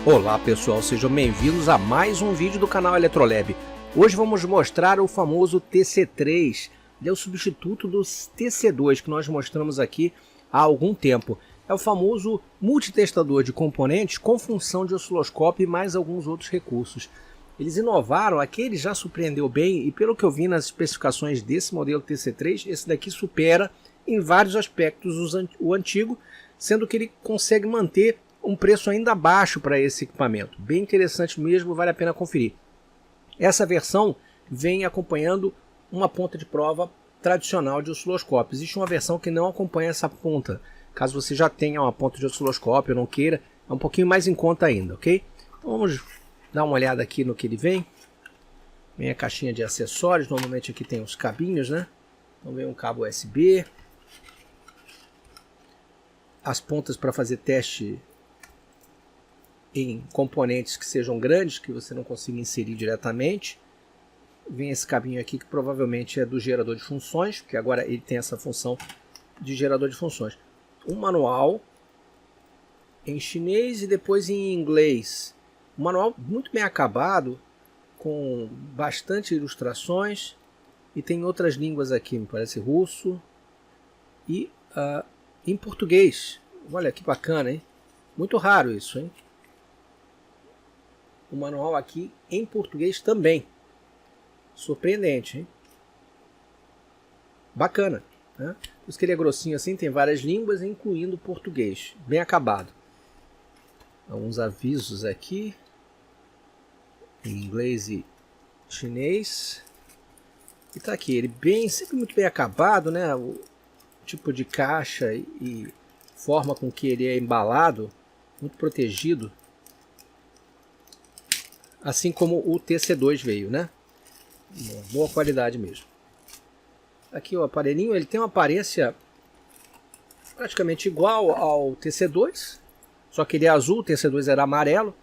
Olá pessoal, sejam bem-vindos a mais um vídeo do canal Eletrolab. Hoje vamos mostrar o famoso TC3, ele é o substituto do TC2 que nós mostramos aqui há algum tempo. É o famoso multitestador de componentes com função de osciloscópio e mais alguns outros recursos. Eles inovaram, aquele já surpreendeu bem e pelo que eu vi nas especificações desse modelo TC3, esse daqui supera em vários aspectos o antigo, sendo que ele consegue manter um preço ainda baixo para esse equipamento. Bem interessante mesmo, vale a pena conferir. Essa versão vem acompanhando uma ponta de prova tradicional de osciloscópio. Existe uma versão que não acompanha essa ponta. Caso você já tenha uma ponta de osciloscópio ou não queira, é um pouquinho mais em conta ainda, ok? Então vamos dar uma olhada aqui no que ele vem. Vem a caixinha de acessórios, normalmente aqui tem os cabinhos, né? Então vem um cabo USB. As pontas para fazer teste em componentes que sejam grandes, que você não consiga inserir diretamente. Vem esse cabinho aqui que provavelmente é do gerador de funções, porque agora ele tem essa função de gerador de funções. Um manual em chinês e depois em inglês. Um manual muito bem acabado, com bastante ilustrações, e tem outras línguas aqui, me parece russo e em português. Olha que bacana, hein? Muito raro isso, hein? O manual aqui em português também. Surpreendente, hein? Bacana, né? Por isso que ele é grossinho assim, tem várias línguas, incluindo português. Bem acabado. Alguns avisos aqui. Em inglês e chinês. E tá aqui, ele sempre muito bem acabado, né? O tipo de caixa e forma com que ele é embalado, muito protegido. Assim como o TC2 veio, né? Uma boa qualidade mesmo. Aqui o aparelhinho, ele tem uma aparência praticamente igual ao TC2, só que ele é azul, o TC2 era amarelo.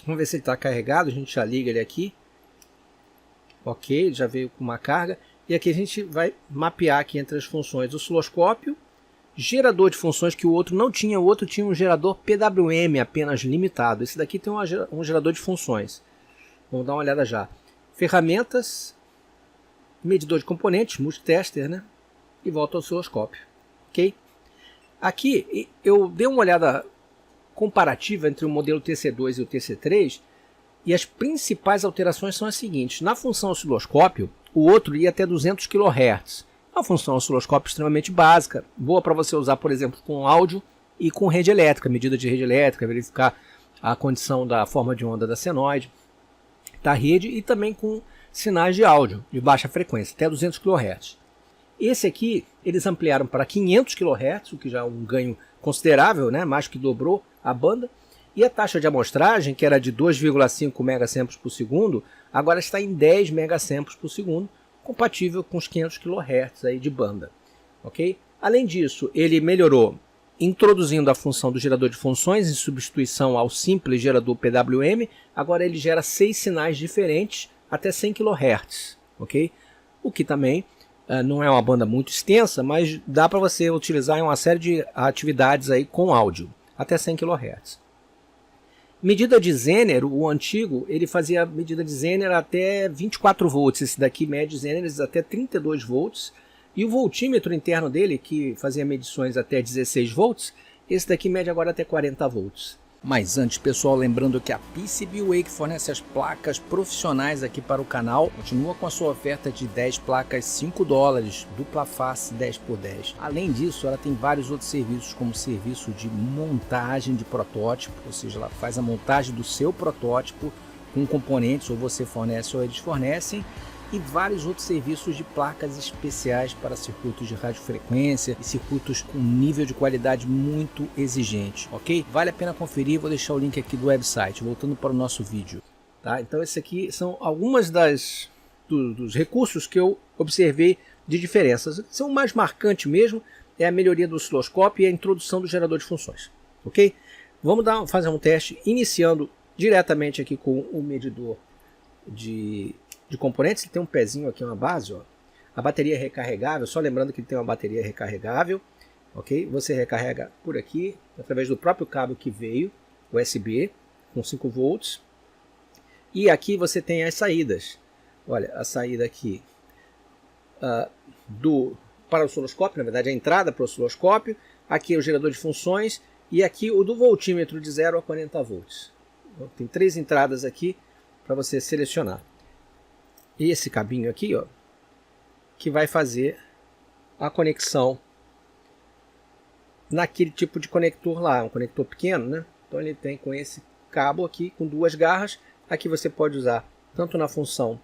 Vamos ver se ele está carregado, a gente já liga ele aqui. Ok, ele já veio com uma carga. E aqui a gente vai mapear aqui entre as funções osciloscópio, gerador de funções que o outro não tinha, o outro tinha um gerador PWM apenas limitado. Esse daqui tem um gerador de funções. Vamos dar uma olhada já. Ferramentas, medidor de componentes, multitester, né? E volta ao osciloscópio. Ok? Aqui eu dei uma olhada comparativa entre o modelo TC2 e o TC3 e as principais alterações são as seguintes. Na função osciloscópio, o outro ia até 200 kHz. Uma função osciloscópio extremamente básica, boa para você usar, por exemplo, com áudio e com rede elétrica, medida de rede elétrica, verificar a condição da forma de onda da senoide, da rede e também com sinais de áudio de baixa frequência, até 200 kHz. Esse aqui, eles ampliaram para 500 kHz, o que já é um ganho considerável, né? Mais que dobrou a banda. E a taxa de amostragem, que era de 2,5 megasamples por segundo, agora está em 10 megasamples por segundo, compatível com os 500 kHz aí de banda. Ok? Além disso, ele melhorou introduzindo a função do gerador de funções em substituição ao simples gerador PWM. Agora ele gera 6 sinais diferentes até 100 kHz. Ok? O que também não é uma banda muito extensa, mas dá para você utilizar em uma série de atividades aí com áudio, até 100 kHz. Medida de Zener, o antigo, ele fazia medida de Zener até 24 volts. Esse daqui mede Zeners até 32 volts. E o voltímetro interno dele, que fazia medições até 16 volts, esse daqui mede agora até 40 volts. Mas antes, pessoal, lembrando que a PCBWay, que fornece as placas profissionais aqui para o canal, continua com a sua oferta de 10 placas $5, dupla face 10x10. Além disso, ela tem vários outros serviços, como serviço de montagem de protótipo, ou seja, ela faz a montagem do seu protótipo com componentes, ou você fornece ou eles fornecem, e vários outros serviços de placas especiais para circuitos de radiofrequência e circuitos com nível de qualidade muito exigente, ok? Vale a pena conferir, vou deixar o link aqui do website, voltando para o nosso vídeo. Tá? Então esse aqui são algumas dos recursos que eu observei de diferenças. O mais marcante mesmo é a melhoria do osciloscópio e a introdução do gerador de funções, ok? Vamos fazer um teste iniciando diretamente aqui com o medidor de componentes. Ele tem um pezinho aqui, uma base, ó. A bateria é recarregável, só lembrando que ele tem uma bateria recarregável, ok? Você recarrega por aqui, através do próprio cabo que veio, USB, com 5 volts. E aqui você tem as saídas. Olha, a saída aqui para o osciloscópio, na verdade a entrada para o osciloscópio. Aqui é o gerador de funções e aqui o do voltímetro de 0 a 40 volts. Então, tem 3 entradas aqui para você selecionar. E esse cabinho aqui, ó, que vai fazer a conexão naquele tipo de conector lá, um conector pequeno, né? Então ele tem com esse cabo aqui, com 2 garras. Aqui você pode usar tanto na função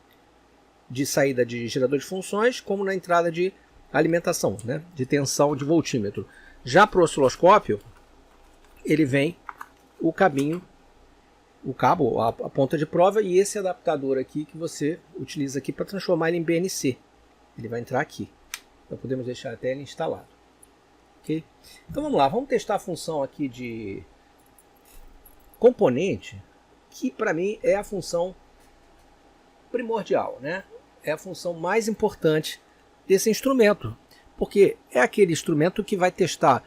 de saída de gerador de funções, como na entrada de alimentação, né? De tensão de voltímetro. Já para o osciloscópio, ele vem o cabinho, o cabo, a ponta de prova e esse adaptador aqui que você utiliza aqui para transformar ele em BNC. Ele vai entrar aqui. Então podemos deixar até ele instalado. Ok? Então vamos lá, vamos testar a função aqui de componente, que para mim é a função primordial, né? É a função mais importante desse instrumento, porque é aquele instrumento que vai testar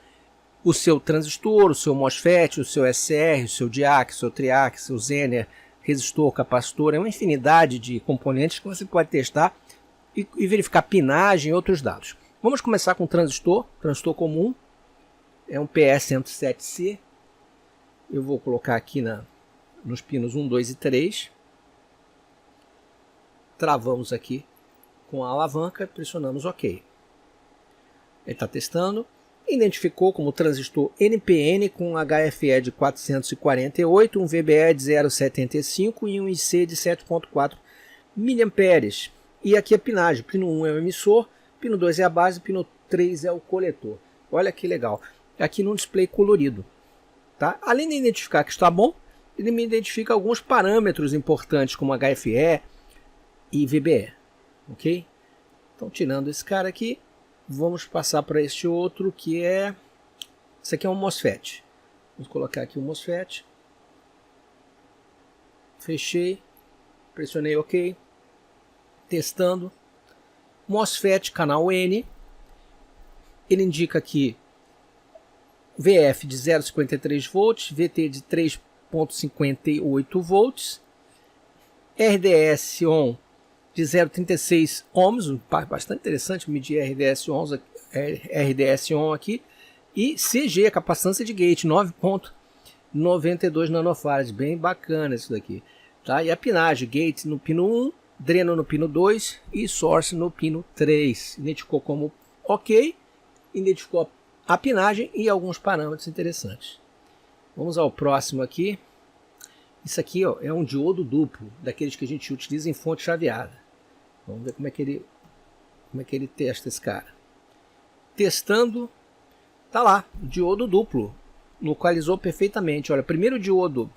o seu transistor, o seu MOSFET, o seu SR, o seu DIAC, o seu TRIAC, o seu Zener, resistor, capacitor, é uma infinidade de componentes que você pode testar e verificar pinagem e outros dados. Vamos começar com o transistor comum, é um PS107C, eu vou colocar aqui nos pinos 1, 2 e 3, travamos aqui com a alavanca, pressionamos OK. Ele está testando, identificou como transistor NPN com HFE de 448, um VBE de 0,75 e um IC de 7,4 mA. E aqui a pinagem, pino 1 é o emissor, pino 2 é a base, pino 3 é o coletor. Olha que legal, aqui no display colorido. Tá? Além de identificar que está bom, ele me identifica alguns parâmetros importantes como HFE e VBE. Ok? Então, tirando esse cara aqui, vamos passar para este outro que é... Esse aqui é um MOSFET. Vamos colocar aqui o MOSFET. Fechei. Pressionei OK. Testando. MOSFET canal N. Ele indica aqui VF de 0,53 volts, VT de 3,58 volts, RDS on de 0,36 ohms, bastante interessante medir RDS on aqui, e CG, a capacitância de gate, 9,92 nanofarads, bem bacana isso daqui. Tá? E a pinagem, gate no pino 1, dreno no pino 2 e source no pino 3. Identificou como OK, identificou a pinagem e alguns parâmetros interessantes. Vamos ao próximo aqui. Isso aqui, ó, é um diodo duplo, daqueles que a gente utiliza em fonte chaveada. Vamos ver como é que ele testa esse cara. Testando, tá lá, diodo duplo, localizou perfeitamente. Olha, primeiro diodo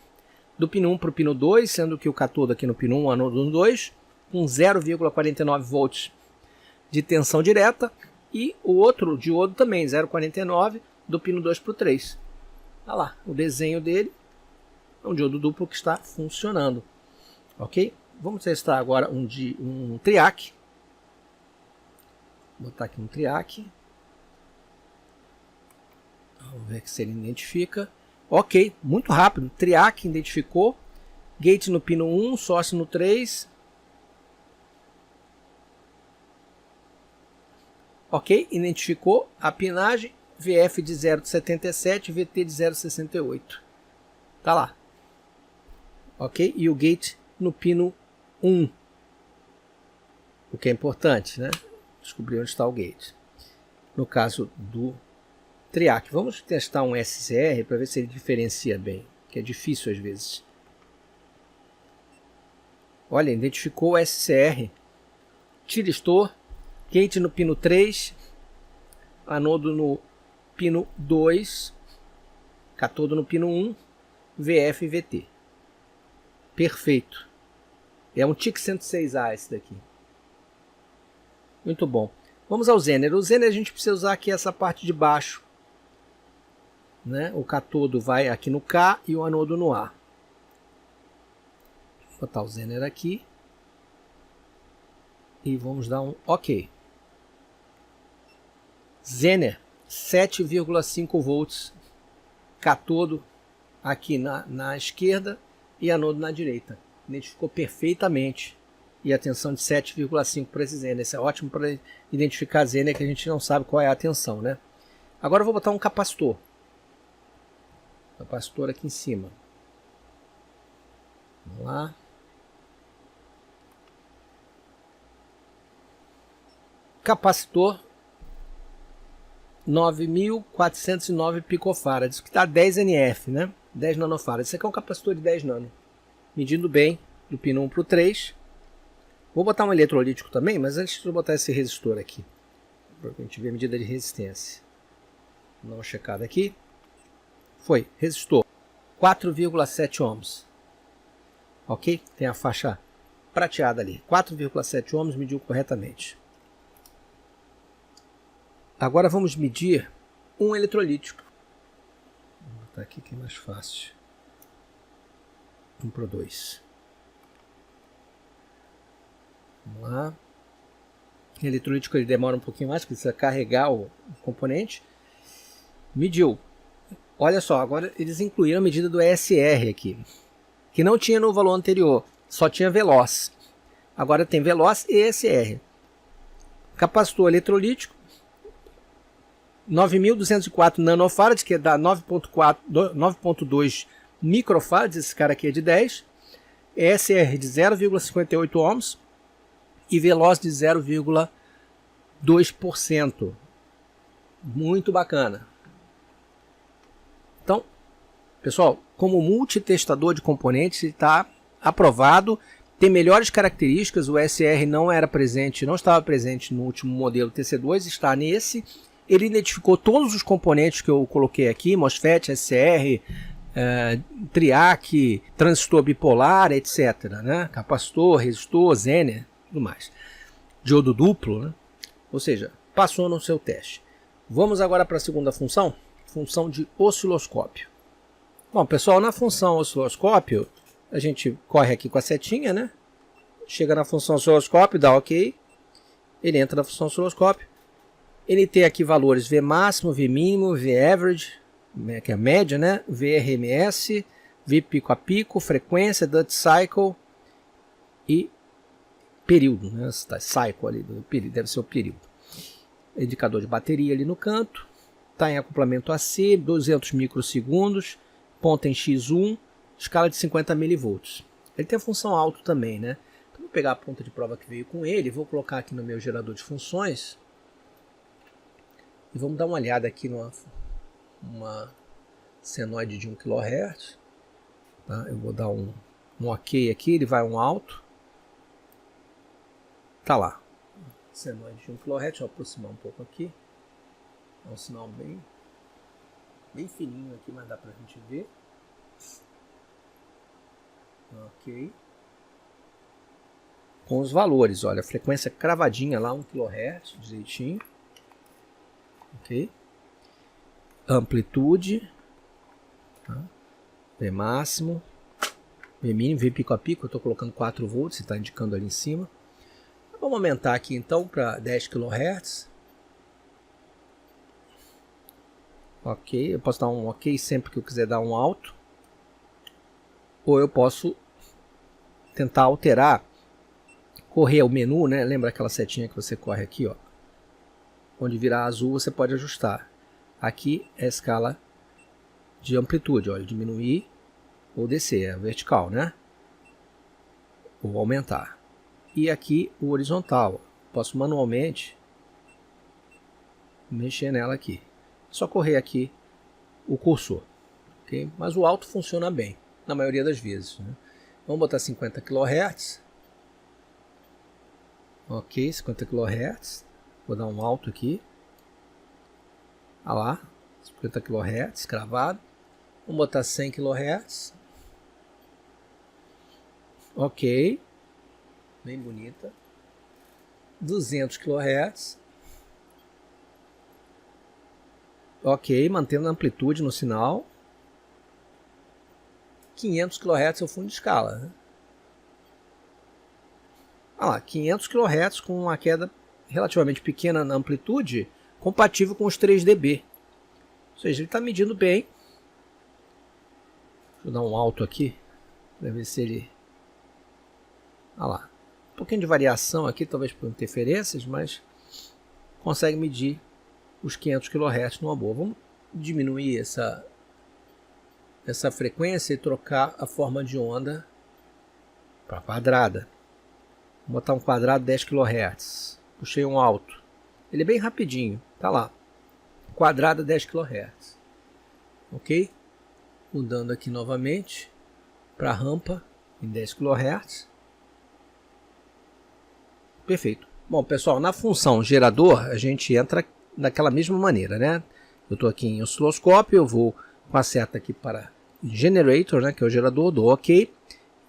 do pino 1 para o pino 2, sendo que o catodo aqui no pino 1, anodo no 2, com 0,49 volts de tensão direta, e o outro diodo também, 0,49 do pino 2 para o 3. Tá lá, o desenho dele é um diodo duplo que está funcionando. Ok? Vamos testar agora um TRIAC. Vou botar aqui um TRIAC. Vamos ver se ele identifica. Ok, muito rápido. TRIAC identificou. Gate no pino 1, source no 3. Ok, identificou a pinagem. VF de 0,77, VT de 0,68. Tá lá. Ok, e o gate no pino 1. O que é importante, né? Descobrir onde está o gate. No caso do TRIAC. Vamos testar um SCR para ver se ele diferencia bem, que é difícil às vezes. Olha, identificou o SCR. Tiristor, gate no pino 3, anodo no pino 2, catodo no pino 1, VF e VT. Perfeito. É um TIC 106A esse daqui. Muito bom. Vamos ao Zener. O Zener a gente precisa usar aqui essa parte de baixo, né? O catodo vai aqui no K e o anodo no A. Vou botar o Zener aqui. E vamos dar um OK. Zener, 7,5 volts. Catodo aqui na esquerda e anodo na direita. Identificou perfeitamente. E a tensão de 7,5 para esse Zener. Isso é ótimo para identificar Zener, que a gente não sabe qual é a tensão, né? Agora eu vou botar um capacitor. Capacitor aqui em cima. Vamos lá. Capacitor 9.409 picofarads, que está 10 NF, né? 10 nanofarads. Esse aqui é um capacitor de 10 nano. Medindo bem do pino 1 para o 3. Vou botar um eletrolítico também, mas antes de eu botar esse resistor aqui, para a gente ver a medida de resistência. Vou dar uma checada aqui. Foi, resistor 4,7 ohms. Ok? Tem a faixa prateada ali. 4,7 ohms, mediu corretamente. Agora vamos medir um eletrolítico. Vou botar aqui que é mais fácil. 1 para 2. Vamos lá. O eletrolítico ele demora um pouquinho mais, porque precisa carregar o componente. Mediu. Olha só, agora eles incluíram a medida do ESR aqui, que não tinha no valor anterior, só tinha veloz. Agora tem veloz e ESR. Capacitor eletrolítico, 9.204 nanofarads, que dá 9,2 microfarads, esse cara aqui é de 10. ESR de 0,58 ohms e veloz de 0,2%. Muito bacana. Então, pessoal, como multitestador de componentes, ele está aprovado, tem melhores características. O SR não estava presente no último modelo TC2, está nesse. Ele identificou todos os componentes que eu coloquei aqui, MOSFET, SR, triac, transistor bipolar, etc. Né? Capacitor, resistor, Zener, tudo mais. Diodo duplo, né? Ou seja, passou no seu teste. Vamos agora para a segunda função, função de osciloscópio. Bom, pessoal, na função osciloscópio, a gente corre aqui com a setinha, né? Chega na função osciloscópio, dá OK. Ele entra na função osciloscópio. Ele tem aqui valores V máximo, V mínimo, V average, que é a média, né? VRMS, V pico a pico, frequência, Duty cycle e período, né? Cycle ali, deve ser o período. Indicador de bateria ali no canto. Está em acoplamento AC, 200 microsegundos, ponta em X1, escala de 50 milivolts. Ele tem a função alto também, né? Então, vou pegar a ponta de prova que veio com ele, vou colocar aqui no meu gerador de funções. E vamos dar uma olhada aqui numa senoide de 1 kHz. Tá? Eu vou dar um OK aqui, ele vai um alto. Tá lá. Senoide de 1 kHz, deixa eu aproximar um pouco aqui. É um sinal bem fininho aqui, mas dá pra gente ver. Ok. Com os valores, olha, a frequência cravadinha lá, 1 kHz, direitinho. Ok. Amplitude. Tá? V máximo. V mínimo, V pico a pico, eu estou colocando 4 volts, está indicando ali em cima. Vamos aumentar aqui então para 10 kHz. Ok, eu posso dar um OK sempre que eu quiser dar um alto. Ou eu posso tentar alterar, correr o menu, né? Lembra aquela setinha que você corre aqui, ó? Onde virar azul você pode ajustar. Aqui é a escala de amplitude, olha, diminuir ou descer, é vertical, né? Ou aumentar. E aqui o horizontal, posso manualmente mexer nela aqui. Só correr aqui o cursor, ok? Mas o alto funciona bem, na maioria das vezes, né? Vamos botar 50 kHz. Ok, 50 kHz. Vou dar um alto aqui. Olha lá, 50 kHz, cravado. Vamos botar 100 kHz. Ok, bem bonita. 200 kHz. Ok, mantendo a amplitude no sinal. 500 kHz é o fundo de escala, né? Olha lá, 500 kHz com uma queda relativamente pequena na amplitude, compatível com os 3 dB. Ou seja, ele está medindo bem. Deixa eu dar um alto aqui. para ver se ele... Olha lá, um pouquinho de variação aqui, talvez por interferências, mas consegue medir os 500 kHz numa boa. Vamos diminuir essa frequência e trocar a forma de onda para quadrada. Vou botar um quadrado 10 kHz. Puxei um alto. Ele é bem rapidinho, tá lá. Quadrada 10 kHz. Ok? Mudando aqui novamente para a rampa em 10 kHz. Perfeito. Bom, pessoal, na função gerador, a gente entra daquela mesma maneira, né? Eu estou aqui em osciloscópio, eu vou com a seta aqui para generator, né, que é o gerador, dou OK.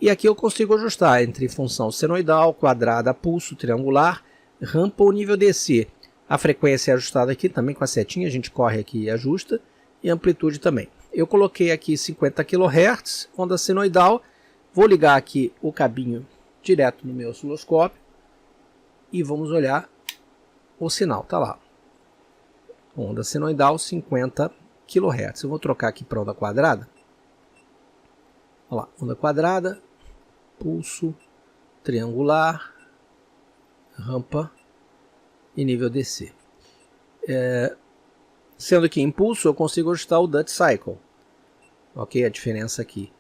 E aqui eu consigo ajustar entre função senoidal, quadrada, pulso, triangular, rampa ou nível DC. A frequência é ajustada aqui também com a setinha, a gente corre aqui e ajusta. E amplitude também. Eu coloquei aqui 50 kHz, onda senoidal. Vou ligar aqui o cabinho direto no meu osciloscópio. E vamos olhar o sinal, tá lá. Onda senoidal 50 kHz. Eu vou trocar aqui para onda quadrada. Olha lá, onda quadrada, pulso, triangular, rampa e nível DC. Sendo que em pulso eu consigo ajustar o Duty Cycle. Ok, a diferença aqui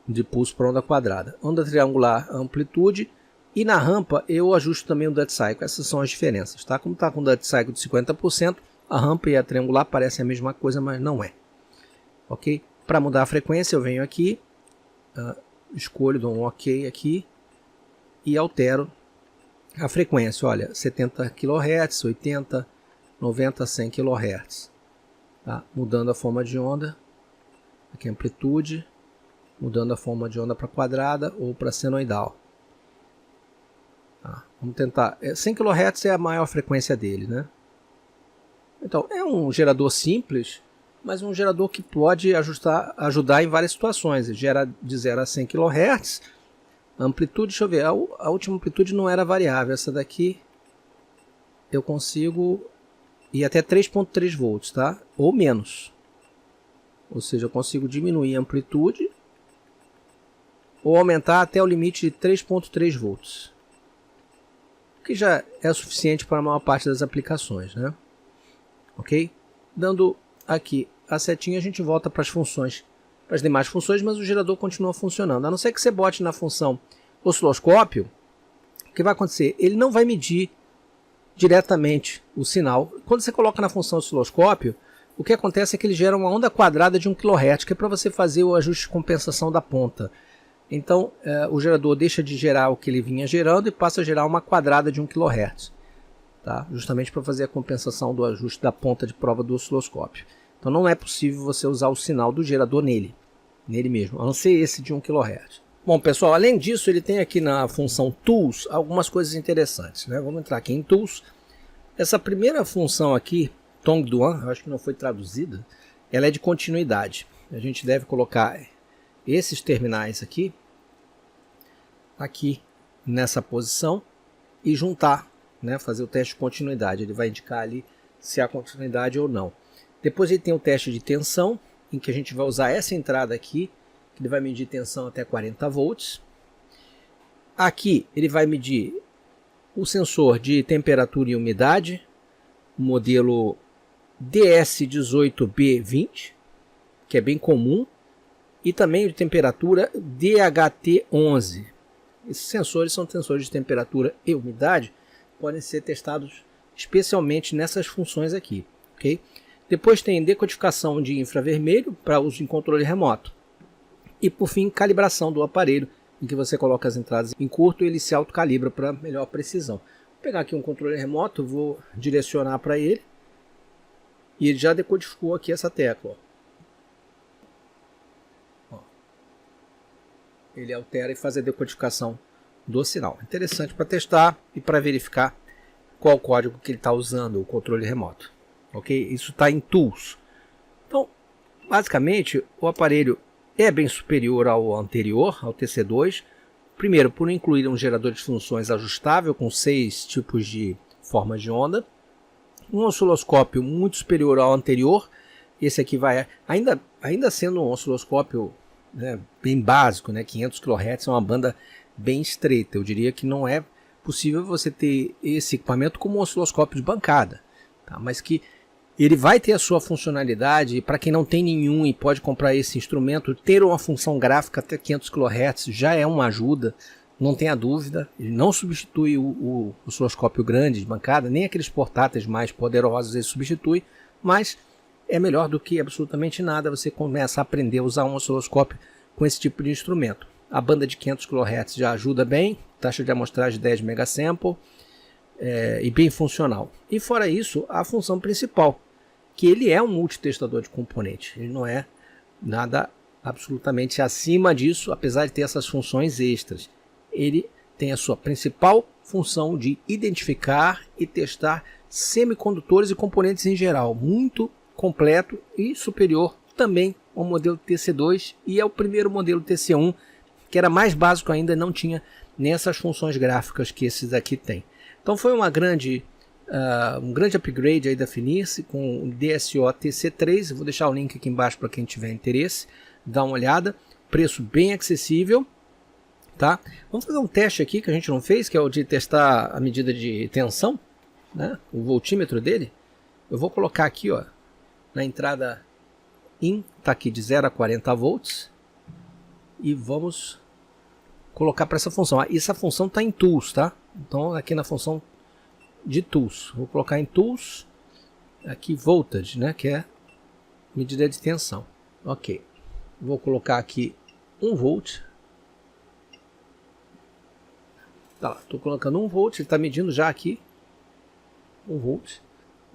de pulso para onda quadrada. Onda triangular, amplitude. E na rampa eu ajusto também o Duty Cycle. Essas são as diferenças, tá? Como está com o Duty Cycle de 50%, a rampa e a triangular parecem a mesma coisa, mas não é. Ok? Para mudar a frequência eu venho aqui, escolho, dou um OK aqui e altero a frequência. Olha, 70 kHz, 80, 90, 100 kHz. Tá? Mudando a forma de onda, aqui a amplitude, mudando a forma de onda para quadrada ou para senoidal. Tá? Vamos tentar. 100 kHz é a maior frequência dele, né? Então, é um gerador simples, mas um gerador que pode ajudar em várias situações. Ele gera de 0 a 100 kHz. A amplitude, deixa eu ver, a última amplitude não era variável. Essa daqui eu consigo ir até 3.3 volts, tá? Ou menos. Ou seja, eu consigo diminuir a amplitude ou aumentar até o limite de 3.3 volts. Que já é suficiente para a maior parte das aplicações, né? Ok? Dando aqui a setinha, a gente volta para as funções, para as demais funções, mas o gerador continua funcionando. A não ser que você bote na função osciloscópio, o que vai acontecer? Ele não vai medir diretamente o sinal. Quando você coloca na função osciloscópio, o que acontece é que ele gera uma onda quadrada de 1 kHz, que é para você fazer o ajuste de compensação da ponta. Então, o gerador deixa de gerar o que ele vinha gerando e passa a gerar uma quadrada de 1 kHz. Tá? Justamente para fazer a compensação do ajuste da ponta de prova do osciloscópio. Então não é possível você usar o sinal do gerador nele mesmo, a não ser esse de 1 kHz. Bom, pessoal, além disso, ele tem aqui na função Tools algumas coisas interessantes, né? Vamos entrar aqui em Tools. Essa primeira função aqui, Tongduan, eu acho que não foi traduzida, ela é de continuidade. A gente deve colocar esses terminais aqui nessa posição e juntar, né, fazer o teste de continuidade. Ele vai indicar ali se há continuidade ou não. Depois ele tem o teste de tensão, em que a gente vai usar essa entrada aqui, que ele vai medir tensão até 40 volts. Aqui ele vai medir o sensor de temperatura e umidade, o modelo DS18B20, que é bem comum, e também de temperatura DHT11. Esses sensores são sensores de temperatura e umidade, podem ser testados especialmente nessas funções aqui, ok? Depois tem decodificação de infravermelho para uso em controle remoto. E por fim, calibração do aparelho, em que você coloca as entradas em curto e ele se autocalibra para melhor precisão. Vou pegar aqui um controle remoto, vou direcionar para ele e ele já decodificou aqui essa tecla. Ó. Ele altera e faz a decodificação do sinal. Interessante para testar e para verificar qual o código que ele está usando, o controle remoto. Ok? Isso está em Tools. Então, basicamente, o aparelho é bem superior ao anterior, ao TC2. Primeiro, por incluir um gerador de funções ajustável com 6 tipos de formas de onda. Um osciloscópio muito superior ao anterior. Esse aqui vai, ainda sendo um osciloscópio né, bem básico, né? 500 kHz é uma banda bem estreita. Eu diria que não é possível você ter esse equipamento como um osciloscópio de bancada, tá? Mas que ele vai ter a sua funcionalidade. Para quem não tem nenhum e pode comprar esse instrumento, ter uma função gráfica até 500 kHz já é uma ajuda, não tenha dúvida. Ele não substitui o osciloscópio grande de bancada, nem aqueles portáteis mais poderosos ele substitui, mas é melhor do que absolutamente nada. Você começa a aprender a usar um osciloscópio com esse tipo de instrumento. A banda de 500 kHz já ajuda bem, taxa de amostragem 10 megasample, e bem funcional. E fora isso, a função principal, que ele é um multitestador de componentes. Ele não é nada absolutamente acima disso, apesar de ter essas funções extras. Ele tem a sua principal função de identificar e testar semicondutores e componentes em geral. Muito completo e superior também ao modelo TC2 e ao primeiro modelo TC1, que era mais básico ainda, não tinha nessas funções gráficas que esses aqui têm. Então foi um grande upgrade aí da Finice com o DSO TC3. Eu vou deixar o link aqui embaixo para quem tiver interesse, dá uma olhada. Preço bem acessível, tá? Vamos fazer um teste aqui que a gente não fez, que é o de testar a medida de tensão, né? O voltímetro dele. Eu vou colocar aqui, ó, na entrada in, tá aqui de 0 a 40 volts, e vamos colocar para essa função. Essa função está em Tools, tá? Então aqui na função de Tools, vou colocar em Tools, aqui Voltage, né, que é medida de tensão. Ok, vou colocar aqui 1 volt. Tá, estou colocando 1 volt, ele está medindo já aqui 1 volt.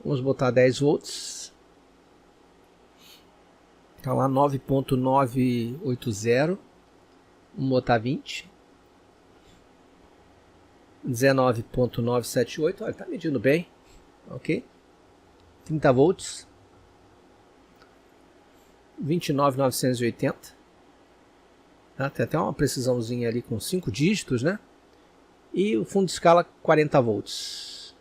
Vamos botar 10 volts. Está lá 9.980. Vamos botar 20. 19.978. Olha, está medindo bem. Ok. 30 volts. 29.980. Tá? Tem até uma precisãozinha ali com 5 dígitos, né? E o fundo de escala 40 volts.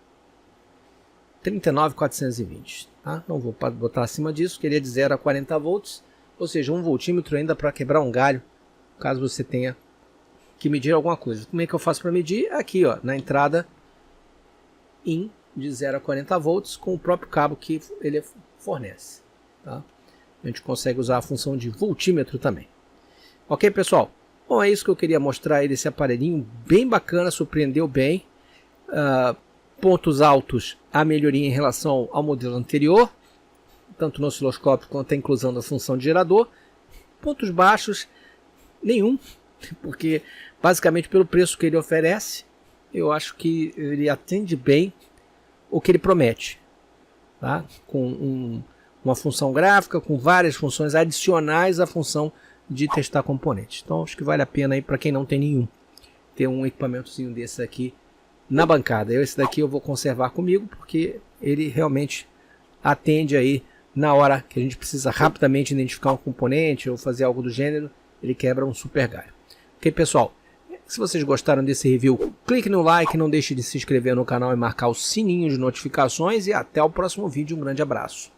39.420. Tá? Não vou botar acima disso, queria de 0 a 40 volts. Ou seja, um voltímetro ainda para quebrar um galho, caso você tenha que medir alguma coisa. Como é que eu faço para medir? Aqui, ó, na entrada in de 0 a 40 volts com o próprio cabo que ele fornece. Tá? A gente consegue usar a função de voltímetro também. Ok, pessoal? Bom, é isso que eu queria mostrar aí desse aparelhinho bem bacana, surpreendeu bem. Pontos altos, a melhoria em relação ao modelo anterior, tanto no osciloscópio quanto a inclusão da função de gerador. Pontos baixos, nenhum, porque basicamente pelo preço que ele oferece, eu acho que ele atende bem o que ele promete, tá? Com uma função gráfica, com várias funções adicionais à função de testar componentes. Então acho que vale a pena aí para quem não tem nenhum, ter um equipamentozinho desse aqui na bancada. Esse daqui eu vou conservar comigo, porque ele realmente atende aí na hora que a gente precisa rapidamente identificar um componente ou fazer algo do gênero. Ele quebra um super galho. Ok, pessoal? Se vocês gostaram desse review, clique no like, não deixe de se inscrever no canal e marcar o sininho de notificações, e até o próximo vídeo. Um grande abraço.